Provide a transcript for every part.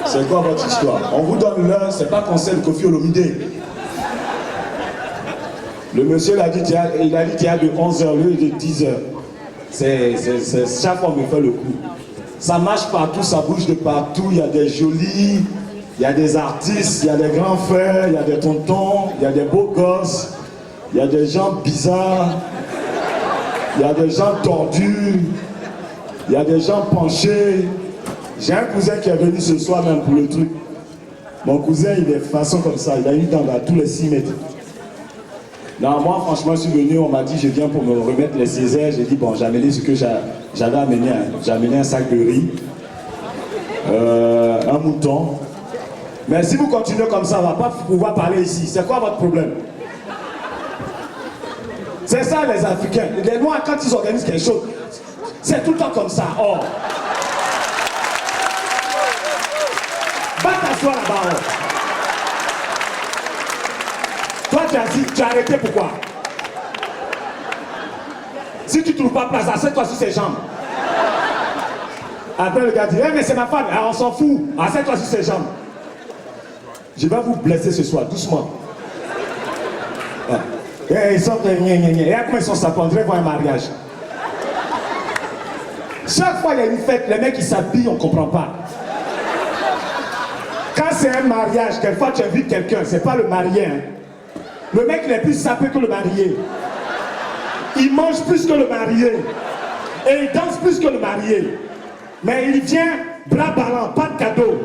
C'est quoi votre histoire? On vous donne l'heure, c'est pas qu'on sait le Kofi Olomide. Le monsieur il a dit qu'il y a de 11h, lui de 10h. Chaque fois on me fait le coup. Ça marche partout, ça bouge de partout, il y a des jolis, il y a des artistes, il y a des grands frères, il y a des tontons, il y a des beaux gosses, il y a des gens bizarres, il y a des gens tordus, il y a des gens penchés. J'ai un cousin qui est venu ce soir même pour le truc. Mon cousin, il est façon comme ça, il a une dent à tous les 6 mètres. Non, moi franchement, je suis venu, on m'a dit je viens pour me remettre les Césaires. J'ai dit bon, j'ai amené ce que j'avais amené. J'ai amené un sac de riz, un mouton. Mais si vous continuez comme ça, on ne va pas pouvoir parler ici. C'est quoi votre problème? C'est ça les Africains. Les Noirs, quand ils organisent quelque chose, c'est tout le temps comme ça. Oh. Va t'asseoir là-bas. Oh. Toi, tu as arrêté pourquoi? Si tu ne trouves pas place, assieds-toi sur ses jambes. Après, le gars dit, hey, mais c'est ma femme. Alors, on s'en fout. Assieds-toi sur ses jambes. Je vais vous blesser ce soir, doucement. Ouais. Ils sont... Regarde comment ils sont sapés, on dirait voir un mariage. Chaque fois il y a une fête, les mecs qui s'habillent, on ne comprend pas. Quand c'est un mariage, quelquefois tu invites quelqu'un, c'est pas le marié. Hein. Le mec il est plus sapé que le marié. Il mange plus que le marié. Et il danse plus que le marié. Mais il vient bras ballants, pas de cadeau.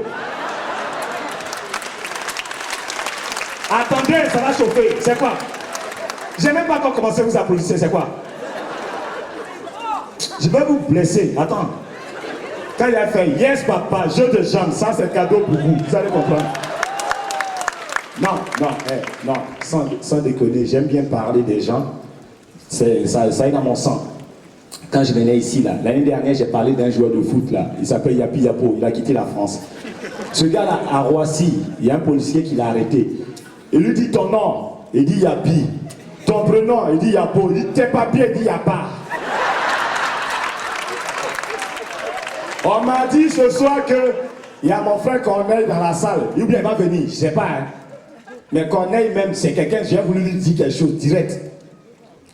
Attendez, ça va chauffer. C'est quoi? J'ai même pas encore commencé, vous applaudissez, c'est quoi? Je vais vous blesser. Attends. Quand il a fait yes papa, jeu de jambes, ça c'est cadeau pour vous. Vous allez comprendre. Non, sans déconner, j'aime bien parler des gens. Ça est dans mon sang. Quand je venais ici, là, l'année dernière, j'ai parlé d'un joueur de foot, là. Il s'appelle Yapi Yapo, il a quitté la France. Ce gars-là, à Roissy, il y a un policier qui l'a arrêté. Il lui dit ton nom, il dit Yapi. Ton prénom, il dit Yapo. Il dit tes papiers, il dit Yapa. On m'a dit ce soir que il y a mon frère Corneille dans la salle. Il va venir, je sais pas. Hein. Mais Corneille même, c'est quelqu'un, j'ai voulu lui dire quelque chose direct.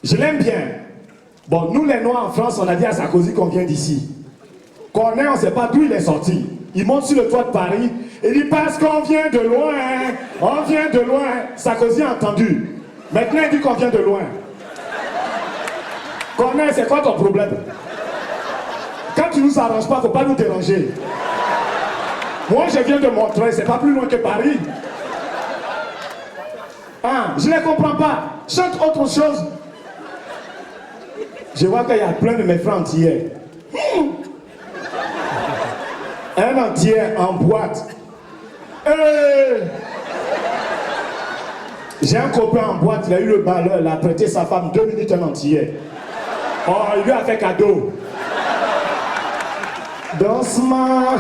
Je l'aime bien. Bon, nous les Noirs en France, on a dit à Sarkozy qu'on vient d'ici. Corneille, on ne sait pas d'où il est sorti. Il monte sur le toit de Paris et dit parce qu'on vient de loin, on vient de loin. Sarkozy a entendu. Maintenant, il dit qu'on vient de loin. Corneille, c'est quoi ton problème? Quand tu nous arranges pas, il ne faut pas nous déranger. Moi, je viens de Montreuil, c'est pas plus loin que Paris. Ah, je ne les comprends pas. Chante autre chose. Je vois qu'il y a plein de mes frères antillais. Un antillais en boîte. J'ai un copain en boîte, il a eu le malheur, il a prêté sa femme 2 minutes un antillais. Oh, il lui a fait cadeau. Doucement,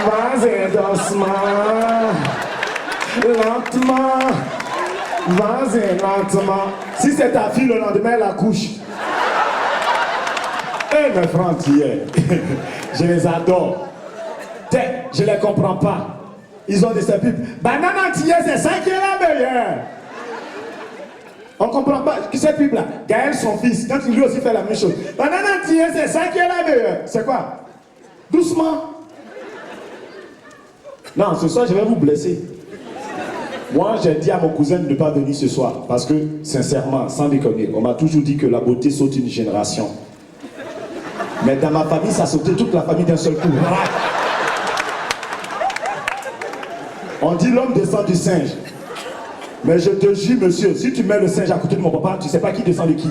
vas-y doucement, lentement, vas-y lentement. Si c'est ta fille, le lendemain, elle accouche. Eh mes frères antillais, je les adore. Je les comprends pas. Ils ont des pubs. Banane antillais, c'est ça qui est la meilleure. On comprend pas qui cette pub là. Gaël, son fils, quand il lui aussi fait la même chose. Banane antillais, c'est ça qui est la meilleure. C'est quoi? Doucement. Non, ce soir, je vais vous blesser. Moi, j'ai dit à mon cousin de ne pas venir ce soir. Parce que, sincèrement, sans déconner, on m'a toujours dit que la beauté saute une génération. Mais dans ma famille, ça sautait toute la famille d'un seul coup. On dit l'homme descend du singe. Mais je te jure, monsieur, si tu mets le singe à côté de mon papa, tu ne sais pas qui descend de qui.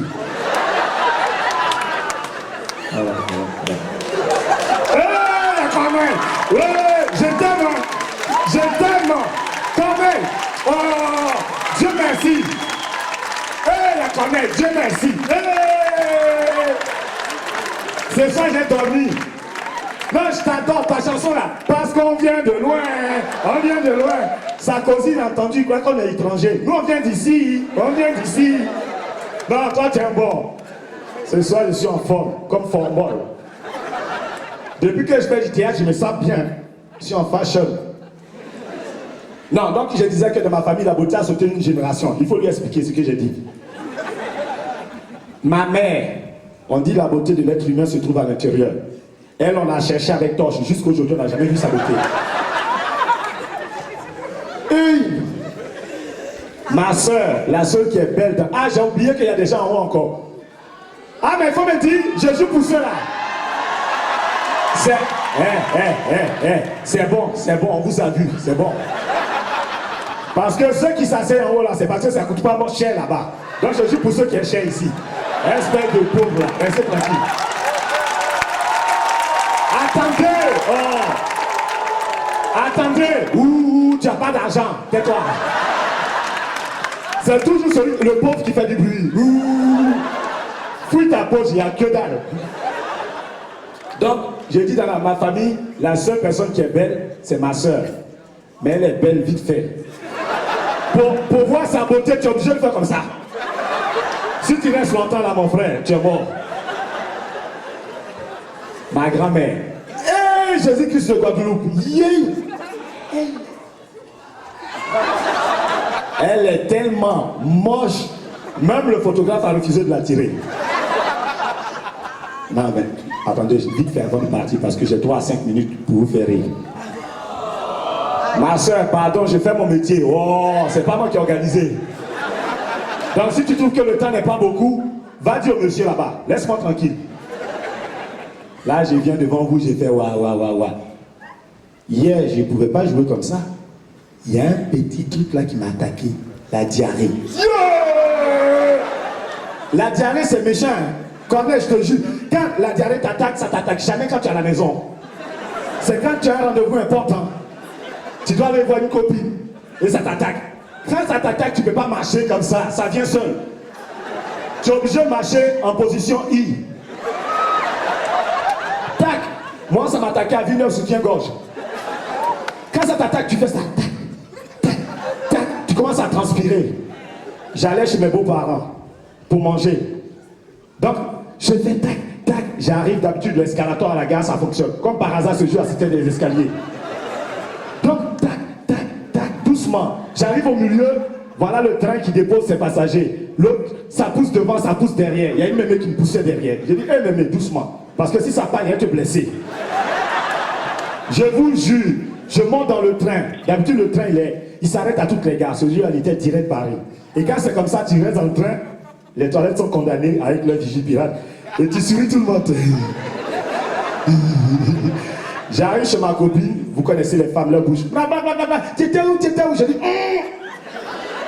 Voilà. Quand même. Je t'aime. Je t'aime. Quand même. Oh, Dieu merci. Quand même, Dieu merci. C'est ça, j'ai dormi. Non, je t'adore, ta chanson là. Parce qu'on vient de loin. On vient de loin. Sarkozy a entendu, il croit qu'on est étranger. Nous, on vient d'ici. On vient d'ici. Non, toi, tu es un bon. Ce soir, je suis en forme, comme formol. Depuis que je fais du théâtre, je me sens bien. Je suis en fashion. Non, donc je disais que dans ma famille, la beauté a sauté une génération. Il faut lui expliquer ce que j'ai dit. Ma mère, on dit la beauté de l'être humain se trouve à l'intérieur. Elle, on a cherché avec torche. Jusqu'aujourd'hui, on n'a jamais vu sa beauté. Une. Ma soeur, la seule qui est belle. Ah, j'ai oublié qu'il y a des gens en haut encore. Ah, mais il faut me dire, je joue pour cela. C'est bon, on vous a vu, c'est bon. Parce que ceux qui s'asseyent en haut là, c'est parce que ça ne coûte pas cher là-bas. Donc je joue pour ceux qui est cher ici. Espèce de pauvre là, restez tranquille. Attendez, ouh, tu n'as pas d'argent, tais-toi. C'est toujours le pauvre qui fait du bruit. Ouh. Fouille ta poche, il n'y a que dalle. Donc, j'ai dit dans ma famille, la seule personne qui est belle, c'est ma soeur. Mais elle est belle vite fait. Pour voir sa beauté, tu es obligé de faire comme ça. Si tu restes longtemps là, mon frère, tu es mort. Ma grand-mère. Hey, Jésus-Christ de Guadeloupe. Yeah. Elle est tellement moche, même le photographe a refusé de la tirer. Non, mais attendez, vite fait avant de partir parce que j'ai 3 à 5 minutes pour vous faire rire. Ma soeur, pardon, j'ai fait mon métier. Oh, c'est pas moi qui ai organisé. Donc si tu trouves que le temps n'est pas beaucoup, va dire au monsieur là-bas, laisse-moi tranquille. Là, je viens devant vous, j'ai fait wa. Hier, je ne pouvais pas jouer comme ça. Il y a un petit truc là qui m'a attaqué, la diarrhée. Yeah! La diarrhée, c'est méchant. Hein? Corneille, je te jure, quand la diarrhée t'attaque, ça t'attaque jamais quand tu es à la maison. C'est quand tu as un rendez-vous important. Tu dois aller voir une copine et ça t'attaque. Quand ça t'attaque, tu ne peux pas marcher comme ça vient seul. Tu es obligé de marcher en position I. Tac! Moi, ça m'attaquait à Villeneuve, soutien-gorge. Quand ça t'attaque, tu fais ça. Tac, tac, tu commences à transpirer. J'allais chez mes beaux-parents pour manger. Donc, je fais tac, tac. J'arrive d'habitude, l'escalator à la gare, ça fonctionne. Comme par hasard, ce jour, c'était des escaliers. Donc, tac, tac, tac, doucement. J'arrive au milieu, voilà le train qui dépose ses passagers. L'autre, ça pousse devant, ça pousse derrière. Il y a une mémé qui me poussait derrière. J'ai dit, hé mémé, doucement. Parce que si ça part, il va te blesser. Je vous jure, je monte dans le train. D'habitude, le train, il s'arrête à toutes les gares. Ce jour, il était direct Paris. Et quand c'est comme ça, tu restes dans le train, les toilettes sont condamnées avec leur vigie pirate. Et tu souris tout le monde. J'arrive chez ma copine, vous connaissez les femmes, leur bouche. Tu étais où? Je dis,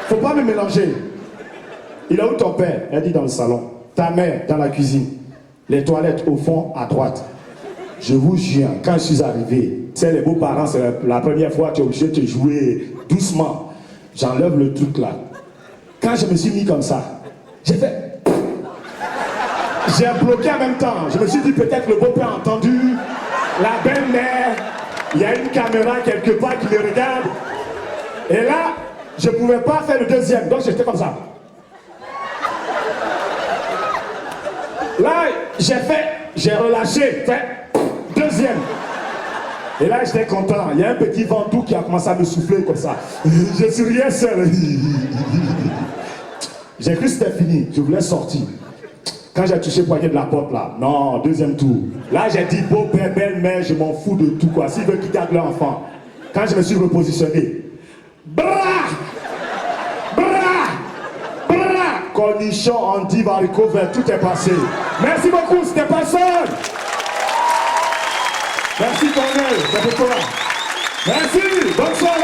faut pas me mélanger. Il est où ton père? Elle dit dans le salon. Ta mère dans la cuisine. Les toilettes au fond à droite. Je vous jure, quand je suis arrivé, c'est les beaux-parents, c'est la première fois que tu es obligé de te jouer doucement. J'enlève le truc là. Quand je me suis mis comme ça, j'ai fait. J'ai bloqué en même temps. Je me suis dit peut-être le beau-père a entendu, la belle-mère, il y a une caméra quelque part qui me regarde. Et là, je ne pouvais pas faire le deuxième, donc j'étais comme ça. Là, j'ai relâché, deuxième. Et là, j'étais content. Il y a un petit ventoux qui a commencé à me souffler comme ça. Je souriais seul. J'ai cru que c'était fini. Je voulais sortir. Quand j'ai touché le poignet de la porte là, non, deuxième tour. Là, j'ai dit, beau père, belle-mère, je m'en fous de tout quoi. S'ils veulent qu'ils gardent leur enfant. Quand je me suis repositionné, cornichon, endive, haricot vert, tout est passé. Merci beaucoup, c'était personne. Merci Corneille, c'est pour toi. Merci, bonne soirée.